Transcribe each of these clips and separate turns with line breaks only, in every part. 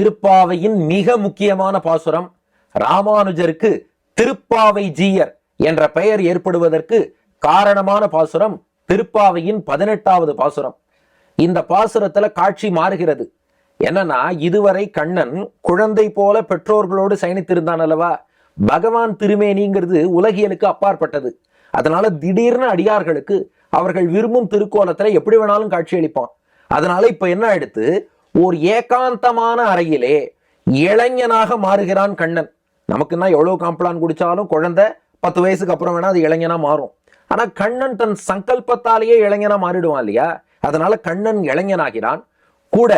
திருப்பாவையின் மிக முக்கியமான பாசுரம். ராமானுஜருக்கு திருப்பாவை ஜீயர் என்ற பெயர் ஏற்படுவதற்கு காரணமான பாசுரம் திருப்பாவையின் 18வது பாசுரம். இந்த பாசுரத்துல காட்சி மாறுகிறது. என்னன்னா, இதுவரை கண்ணன் குழந்தை போல பெற்றோர்களோடு சயனித்திருந்தான் அல்லவா. பகவான் திருமேனிங்கிறது உலகியலுக்கு அப்பாற்பட்டது. அதனால திடீர்னு அடியார்களுக்கு அவர்கள் விரும்பும் திருக்கோலத்துல எப்படி வேணாலும் காட்சி அளிப்பான். அதனால இப்ப என்ன ஆயிடுத்து, ஒரு ஏகாந்தமான அறையிலே இளைஞனாக மாறுகிறான் கண்ணன். நமக்குன்னா எவ்வளவு காம்ப்ளான் குடிச்சாலும் குழந்தை 10 வயசுக்கு அப்புறம் வேணா அது இளைஞனா மாறும். ஆனா கண்ணன் தன் சங்கல்பத்தாலேயே இளைஞனா மாறிடுவான் இல்லையா. அதனால கண்ணன் இளைஞனாகிறான். கூட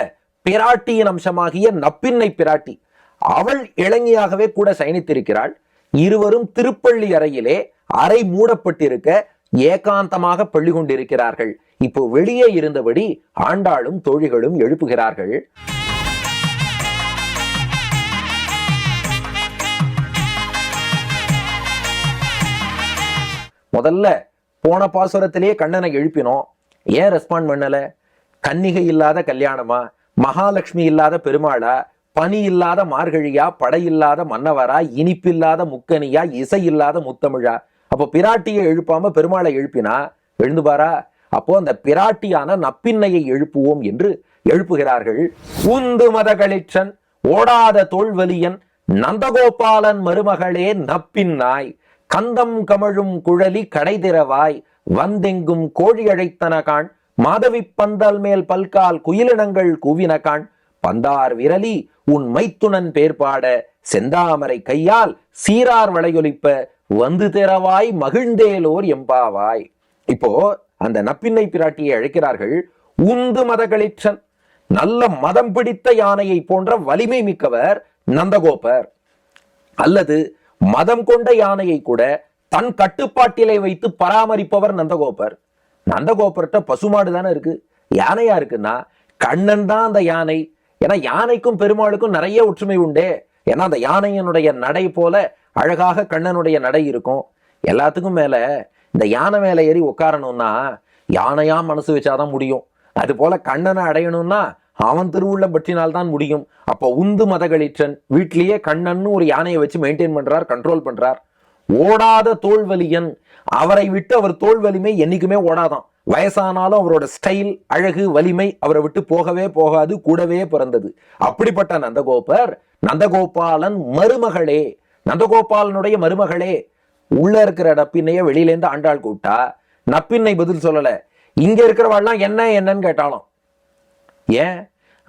பிராட்டியின் அம்சமாகிய நப்பின்னை பிராட்டி அவள் இளைஞியாகவே கூட சயனித்திருக்கிறாள். இருவரும் திருப்பள்ளி அறையிலே அறை மூடப்பட்டிருக்க ஏகாந்தமாக பள்ளி கொண்டிருக்கிறார்கள். இப்போ வெளியே இருந்தபடி ஆண்டாளும் தோழிகளும் எழுப்புகிறார்கள். முதல்ல போன பாசுரத்திலேயே கண்ணனை எழுப்பினோம். ஏன் ரெஸ்பாண்ட் பண்ணல? கன்னிகை இல்லாத கல்யாணமா, மகாலட்சுமி இல்லாத பெருமாளா, பனி இல்லாத மார்கழியா, படை இல்லாத மன்னவரா, இனிப்பில்லாத முக்கனியா, இசை இல்லாத முத்தமிழா? அப்போ பிராட்டியை எழுப்பாம பெருமாளை எழுப்பினா எழுந்து பாரா? அப்போ அந்த பிராட்டியான நப்பின்னையை எழுப்புவோம் என்று எழுப்புகிறார்கள். உந்து மதகளிற்றன் ஓடாத தோல்வலியன் நந்தகோபாலன் மருமகளே நப்பின்னாய் கந்தம் கமழும் குழலி கடைதிரவாய் வந்தெங்கும் கோழி அழைத்தனகான் மாதவி பந்தல் மேல் பல்கால் குயிலினங்கள் கூவினகான் பந்தார் விரலி உன் மைத்துணன் பேர்பாட செந்தாமரை கையால் சீரார் வளையொலிப்ப வந்து திறவாய் மகிழ்ந்தேலோர் எம்பாவாய். இப்போ அந்த நப்பின்னை பிராட்டியை அழைக்கிறார்கள். உந்து மதகளிற்றன், நல்ல மதம் பிடித்த யானையை போன்ற வலிமை மிக்கவர் நந்தகோபர். அல்லது மதம் கொண்ட யானையை கூட தன் கட்டுப்பாட்டிலே வைத்து பராமரிப்பவர் நந்தகோபர். நந்தகோபர்கிட்ட பசுமாடு தானே இருக்கு, யானையா இருக்குன்னா கண்ணன் தான் அந்த யானை. ஏன்னா யானைக்கும் பெருமாளுக்கும் நிறைய ஒற்றுமை உண்டே. ஏன்னா அந்த யானையினுடைய நடை போல அழகாக கண்ணனுடைய நடை இருக்கும். எல்லாத்துக்கும் மேல இந்த யானை மேல ஏறி உட்காரணும்னா யானையா மனசு வச்சாதான் முடியும். அது போல கண்ணனை அடையணும்னா அவன் திருவுள்ளம் பற்றினால்தான் முடியும். அப்போ உந்து மதகளிற்றன் வீட்டிலேயே கண்ணன் ஒரு யானையை வச்சு மெயின்டைன் பண்றார், கண்ட்ரோல் பண்றார். ஓடாத தோல்வலியன், அவரை விட்டு அவர் தோல் வலிமை என்னைக்குமே ஓடாதான். வயசானாலும் அவரோட ஸ்டைல், அழகு, வலிமை அவரை விட்டு போகவே போகாது, கூடவே பிறந்தது. அப்படிப்பட்ட நந்தகோபர் நந்தகோபாலன் மருமகளே, நந்தகோபாலனுடைய மருமகளே. உள்ள இருக்கிற நப்பின்னைய வெளியிலேருந்து ஆண்டாள் கூப்பிட்டா நப்பின்னை பதில் சொல்லல. இங்க இருக்கிறவாள்லாம் என்ன என்னன்னு கேட்டாலும். ஏன்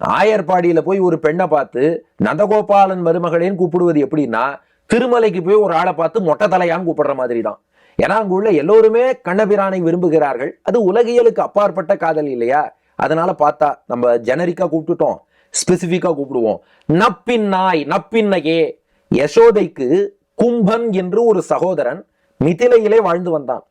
ஆயர்பாடியில போய் ஒரு பெண்ணை பார்த்து நந்தகோபாலன் மருமகளேன்னு கூப்பிடுவது எப்படின்னா, திருமலைக்கு போய் ஒரு ஆளை பார்த்து மொட்டை தலையான்னு கூப்பிடுற மாதிரி தான். ஏன்னா அங்க உள்ள எல்லோருமே கண்ணபிரானை விரும்புகிறார்கள். அது உலகியலுக்கு அப்பாற்பட்ட காதல் இல்லையா. அதனால பார்த்தா நம்ம ஜெனரிக்கா கூப்பிட்டுட்டோம், ஸ்பெசிபிக்கா கூப்பிடுவோம். நப்பின்னாய், நப்பின்னையே. யசோதைக்கு கும்பன் என்று ஒரு சகோதரன் மிதிலையிலே வாழ்ந்து வந்தான்.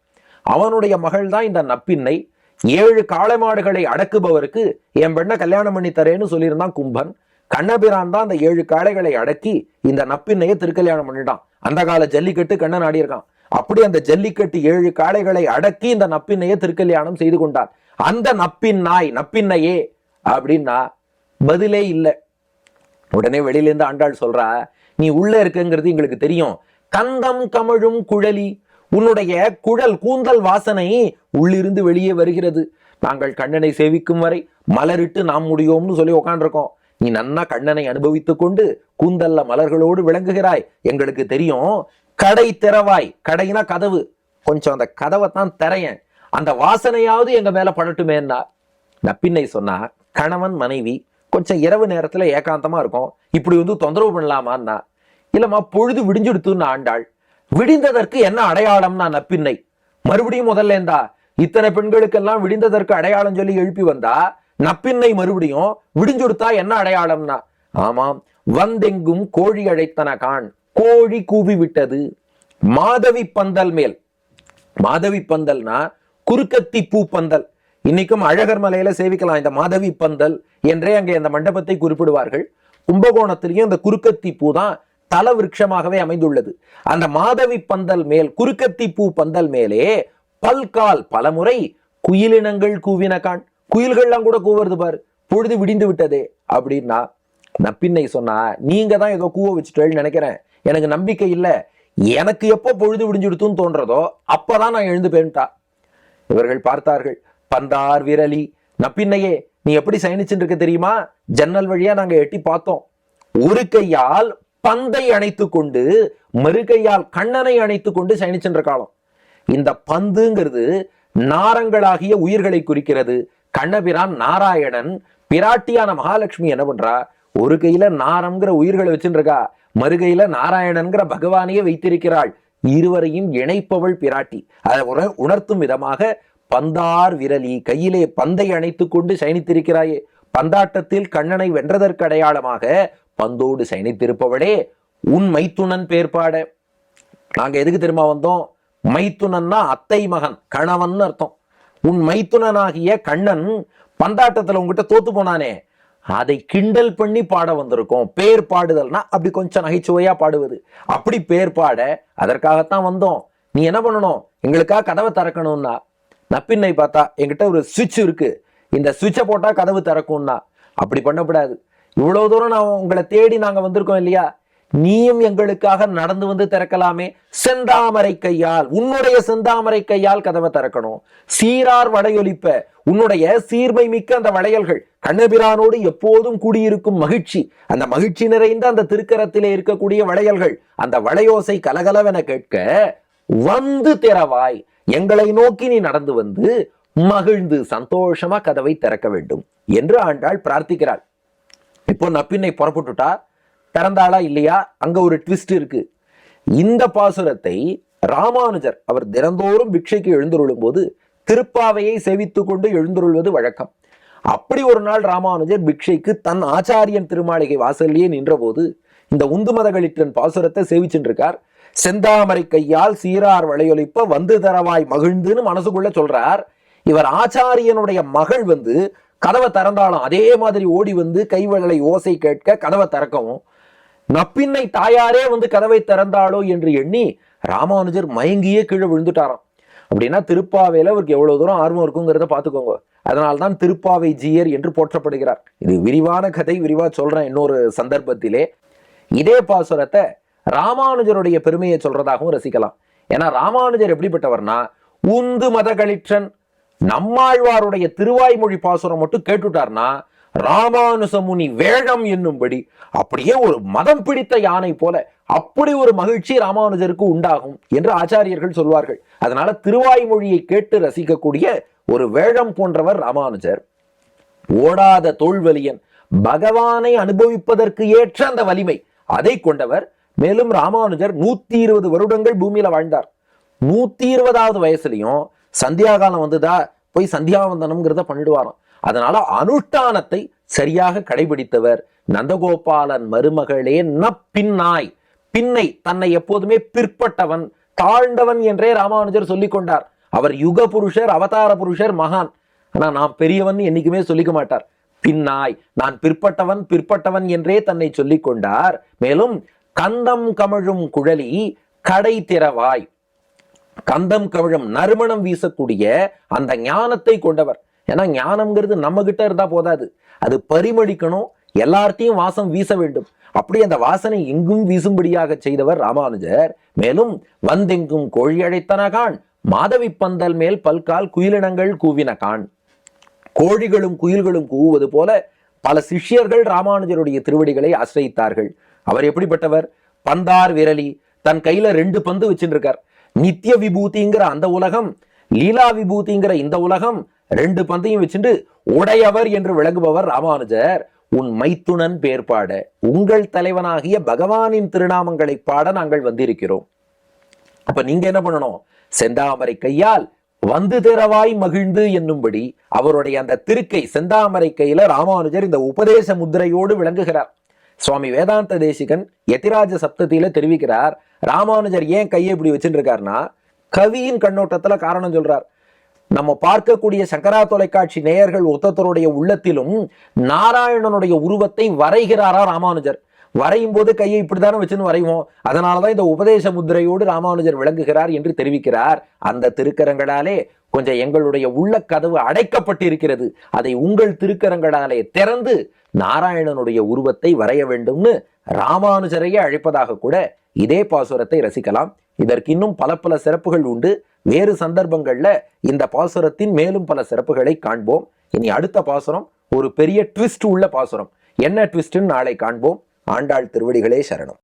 அவனுடைய மகள் தான் இந்த நப்பின்னை. 7 காளைமாடுகளை அடக்குபவருக்கு என் பெண்ணை கல்யாணம் பண்ணி தரேன்னு சொல்லியிருந்தான் கும்பன். கண்ணபிரான் தான் அந்த 7 காளைகளை அடக்கி இந்த நப்பின்னையை திருக்கல்யாணம் பண்ணிட்டான். அந்த கால ஜல்லிக்கட்டு கண்ணன் ஆடியிருக்கான். அப்படி அந்த ஜல்லிக்கட்டு 7 காளைகளை அடக்கி இந்த நப்பின்னையை திருக்கல்யாணம் செய்து கொண்டான். அந்த நப்பின்னாய், நப்பின்னையே அப்படின்னா பதிலே இல்லை. உடனே வெளியிலேருந்து ஆண்டாள் சொல்றா, நீ உள்ள இருக்குங்கிறது எங்களுக்கு தெரியும். கந்தம் கமழும் குழலி, உன்னுடைய குழல் கூந்தல் வாசனை உள்ளிருந்து வெளியே வருகிறது. நாங்கள் கண்ணனை சேவிக்கும் வரை மலரிட்டு நாம் முடியோம்னு சொல்லி உட்காந்துருக்கோம். நீ நன்னா கண்ணனை அனுபவித்துக் கொண்டு கூந்தல்ல மலர்களோடு விளங்குகிறாய், எங்களுக்கு தெரியும். கடை திறவாய், கடைனா கதவு, கொஞ்சம் அந்த கதவை தான் திரையன், அந்த வாசனையாவது எங்க மேல படட்டுமேன்னா. நப்பின்னை சொன்னா, கணவன் மனைவி கொஞ்சம் இரவு நேரத்துல ஏகாந்தமா இருக்கும், இப்படி வந்து தொந்தரவு பண்ணலாமான்னா. இல்லம்மா, பொழுது விடிஞ்சுடுத்துன்னு ஆண்டாள். விடிந்ததற்கு என்ன அடையாளம்னா நப்பின்னை. மறுபடியும் முதல்ல இருந்தா இத்தனை பெண்களுக்கெல்லாம் விடிந்ததற்கு அடையாளம் சொல்லி எழுப்பி வந்தா நப்பின்னை மறுபடியும் விடிஞ்சொடுத்தா என்ன அடையாளம்னா, ஆமாம், வந்தெங்கும் கோழி அழைத்தன கான், கோழி கூவி விட்டது. மாதவி பந்தல் மேல், மாதவி பந்தல்னா குறுக்கத்தி பூ பந்தல். இன்னைக்கும் அழகர் மலையில சேவிக்கலாம் இந்த மாதவி பந்தல் என்றே அங்கே அந்த மண்டபத்தை குறிப்பிடுவார்கள். கும்பகோணத்திலையும் இந்த குறுக்கத்தி பூ தான் தல விருட்சமாகவே அமைந்துள்ளது. அந்த மாதவி பந்தல் மேல், குறுக்கத்தி பூ பந்தல் மேலே பல்கால் பலமுறை குயிலினங்கள் கூவின கான். குயில்கள்லாம் கூட கூவுறது பாரு, பொழுது விடிந்து விட்டதே அப்படின்னா. நப்பின்னை சொன்னா, நீங்க தான் ஏதோ கூவ வச்சுட்டேன்னு நினைக்கிறேன், எனக்கு நம்பிக்கை இல்லை, எனக்கு எப்போ பொழுது விடிஞ்சுடுத்துன்னு தோன்றதோ அப்பதான் நான் எழுந்து போயிட்டா. இவர்கள் பார்த்தார்கள். பந்தார் விரலி, நப்பின்னையே நீ எப்படி சயனிச்சுட்டு இருக்க தெரியுமா? ஜன்னல் வழியா நாங்க எட்டி பார்த்தோம். ஒரு கையால் பந்தை அணைத்து கொண்டு மறு கையால் கண்ணனை அணைத்து கொண்டு சயனிச்சென்ற காலம். இந்த பந்துங்கிறது நாரங்களாகிய உயிர்களை குறிக்கிறது. கண்ணபிரான் நாராயணன், பிராட்டியான மகாலட்சுமி என்ன பண்றா? ஒரு கையில நாரம்ங்கிற உயிர்களை வச்சுருக்கா, மறுகையில நாராயணன்கிற பகவானையே வைத்திருக்கிறாள். இருவரையும் இணைப்பவள் பிராட்டி. அதை உணர்த்தும் விதமாக பந்தார் விரலி, கையிலே பந்தை அணைத்து கொண்டு சயனித்திருக்கிறாயே, பந்தாட்டத்தில் கண்ணனை வென்றதற்கு அடையாளமாக பந்தோடு சயனித்திருப்பவளே, உன் மைத்துனன் பேர்பாட. நாங்க எதுக்கு தெரியுமா வந்தோம்? மைத்துனன்னா அத்தை மகன், கணவன் அர்த்தம். உன் மைத்துனனாகிய கண்ணன் பந்தாட்டத்துல உங்ககிட்ட தோத்து போனானே, அதை கிண்டல் பண்ணி பாட வந்திருக்கோம். பேர் பாடுதல்னா அப்படி கொஞ்சம் நகைச்சுவையா பாடுவது, அப்படி பேர் பாட அதற்காகத்தான் வந்தோம். நீ என்ன பண்ணணும்? எங்களுக்காக கதவை திறக்கணும்னா. நப்பின்னை பார்த்தா, என்கிட்ட ஒரு சுவிட்ச் இருக்கு, இந்த சுவிட்சை போட்டா கதவு திறக்கும்னா. அப்படி பண்ணக்கூடாது. இவ்வளவு தூரம் நான் உங்களை தேடி நாங்க வந்திருக்கோம் இல்லையா, நீயும் எங்களுக்காக நடந்து வந்து திறக்கலாமே. செந்தாமரை கையால், உன்னுடைய செந்தாமரை கையால் கதவை திறக்கணும். சீரார் வளையொலிப்ப, உன்னுடைய சீர்மை மிக்க அந்த வளையல்கள், கண்ணபிரானோடு எப்போதும் கூடியிருக்கும் மகிழ்ச்சி, அந்த மகிழ்ச்சி நிறைந்த அந்த திருக்கரத்திலே இருக்கக்கூடிய வளையல்கள், அந்த வளையோசை கலகலவென கேட்க வந்து திறவாய், எங்களை நோக்கி நீ நடந்து வந்து மகிழ்ந்து சந்தோஷமா கதவை திறக்க வேண்டும் என்று ஆண்டாள் பிரார்த்திக்கிறாள். இப்போ நப்பின்னை புறப்பட்டுட்டா, திறந்தாளா இல்லையா? அங்க ஒரு ட்விஸ்ட் இருக்கு. இந்த பாசுரத்தை ராமானுஜர் அவர் தினந்தோறும் பிக்ஷைக்கு எழுந்துருளும் போது திருப்பாவையை சேவித்து கொண்டு எழுந்துருள்வது வழக்கம். அப்படி ஒரு நாள் ராமானுஜர் பிக்ஷைக்கு தன் ஆச்சாரியன் திருமாளிகை வாசல்லையே நின்ற போது இந்த உந்துமதகளிற்றன் பாசுரத்தை சேவிச்சுருக்கார். செந்தாமரை கையால் சீரார் வளையொலிப்ப வந்து தரவாய் மகிழ்ந்துன்னு மனசுக்குள்ள சொல்றார். இவர் ஆச்சாரியனுடைய மகள் வந்து கதவை திறந்தாலும் அதே மாதிரி ஓடி வந்து கைவளை ஓசை கேட்க கதவை திறக்கவும், நப்பின்னை தாயாரே வந்து கதவை திறந்தாளோ என்று எண்ணி ராமானுஜர் மயங்கியே கீழே விழுந்துட்டாராம். அப்படின்னா திருப்பாவையில அவருக்கு எவ்வளவு தூரம் ஆர்வம் இருக்குங்கிறத பார்த்துக்கோங்க. அதனால்தான் திருப்பாவை ஜீயர் என்று போற்றப்படுகிறார். இது விரிவான கதை, விரிவா சொல்றேன் இன்னொரு சந்தர்ப்பத்திலே. இதே பாசுரத்தை ராமானுஜருடைய பெருமையை சொல்றதாகவும் ரசிக்கலாம். ஏன்னா ராமானுஜர் எப்படிப்பட்டவர்னா, உந்து மதகளிற்றன், நம்மாழ்வாருடைய திருவாய்மொழி பாசுரம் மட்டும் கேட்டுட்டார்னா ராமானுசமுனி வேழம் என்னும்படி அப்படியே ஒரு மதம் பிடித்த யானை போல அப்படி ஒரு மகிழ்ச்சி ராமானுஜருக்கு உண்டாகும் என்று ஆச்சாரியர்கள் சொல்வார்கள். அதனால திருவாய்மொழியை கேட்டு ரசிக்கக்கூடிய ஒரு வேழம் போன்றவர் ராமானுஜர். ஓடாத தோல்வலியன், பகவானை அனுபவிப்பதற்கு ஏற்ற அந்த வலிமை அதை கொண்டவர். மேலும் ராமானுஜர் 120 வருடங்கள் பூமியில வாழ்ந்தார். 120வது வயசுலயும் சந்தியாகாலம் வந்துதா போய் சந்தியாவந்தனம்ங்கிறத பண்ணிடுவாராம். அதனால அனுஷ்டானத்தை சரியாக கடைபிடித்தவர். நந்தகோபாலன் மருமகளே பின்னாய், பின்னை தன்னை எப்போதுமே பிற்பட்டவன் தாழ்ந்தவன் என்றே ராமானுஜர் சொல்லிக் கொண்டார். அவர் யுக புருஷர், அவதார புருஷர், மகான். ஆனா நான் பெரியவன் என்னைக்குமே சொல்லிக்க மாட்டார். பின்னாய், நான் பிற்பட்டவன் பிற்பட்டவன் என்றே தன்னை சொல்லிக் கொண்டார். மேலும் கந்தம் கமழும் குழலி கடை திறவாய், கந்தம் கவிழும் நறுமணம் வீசக்கூடிய அந்த ஞானத்தை கொண்டவர். ஏன்னா ஞானம்ங்கிறது நம்ம கிட்ட இருந்தா போதாது, அது பரிமளிக்கணும், எல்லார்த்தையும் வாசம் வீச வேண்டும். அப்படி அந்த வாசனை எங்கும் வீசும்படியாக செய்தவர் ராமானுஜர். மேலும் வந்தெங்கும் கோழி அழைத்தன கான், மாதவி பந்தல் மேல் பல்கால் குயிலினங்கள் கூவின கான். கோழிகளும் குயில்களும் கூவுவது போல பல சிஷ்யர்கள் ராமானுஜருடைய திருவடிகளை ஆசிரியித்தார்கள். அவர் எப்படிப்பட்டவர்? பந்தார் விரலி, தன் கையில 2 பந்து வச்சுருக்கார். நித்திய விபூதிங்கிற அந்த உலகம், லீலா விபூதிங்கிற இந்த உலகம், 2 பந்தையும் வச்சுட்டு உடையவர் என்று விளங்குபவர் ராமானுஜர். உன் மைத்துனன் பேர் பாட, உங்கள் தலைவனாகிய பகவானின் திருநாமங்களை பாட நாங்கள் வந்திருக்கிறோம். அப்ப நீங்க என்ன பண்ணணும்? செந்தாமரை கையால் வந்து திறவாய் மகிழ்ந்து என்னும்படி அவருடைய அந்த திருக்கை செந்தாமரை கையில ராமானுஜர் இந்த உபதேச முத்திரையோடு விளங்குகிறார். சுவாமி வேதாந்த தேசிகன் யதிராஜ சப்தத்தில தெரிவிக்கிறார், ராமானுஜர் ஏன் கையை இப்படி வச்சுட்டு இருக்காருன்னா கவியின் கண்ணோட்டத்துல காரணம் சொல்றார். நம்ம பார்க்கக்கூடிய சங்கரா தொலைக்காட்சி நேயர்கள் ஒத்தத்தருடைய உள்ளத்திலும் நாராயணனுடைய உருவத்தை வரைகிறாரா ராமானுஜர். வரையும் போது கையை இப்படித்தானே வச்சுன்னு வரைவோம். அதனாலதான் இந்த உபதேச முத்திரையோடு ராமானுஜர் விளங்குகிறார் என்று தெரிவிக்கிறார். அந்த திருக்கரங்களாலே கொஞ்சம் எங்களுடைய உள்ள கதவு அடைக்கப்பட்டிருக்கிறது, அதை உங்கள் திருக்கரங்களாலே திறந்து நாராயணனுடைய உருவத்தை வரைய வேண்டும்னு ராமானுஜரையே அழைப்பதாக கூட இதே பாசுரத்தை ரசிக்கலாம். இதற்கு இன்னும் பல பல சிறப்புகள் உண்டு. வேறு சந்தர்ப்பங்கள்ல இந்த பாசுரத்தின் மேலும் பல சிறப்புகளை காண்போம். இனி அடுத்த பாசுரம் ஒரு பெரிய ட்விஸ்ட் உள்ள பாசுரம். என்ன ட்விஸ்ட்னு நாளை காண்போம். ஆண்டாள் திருவடிகளே சரணம்.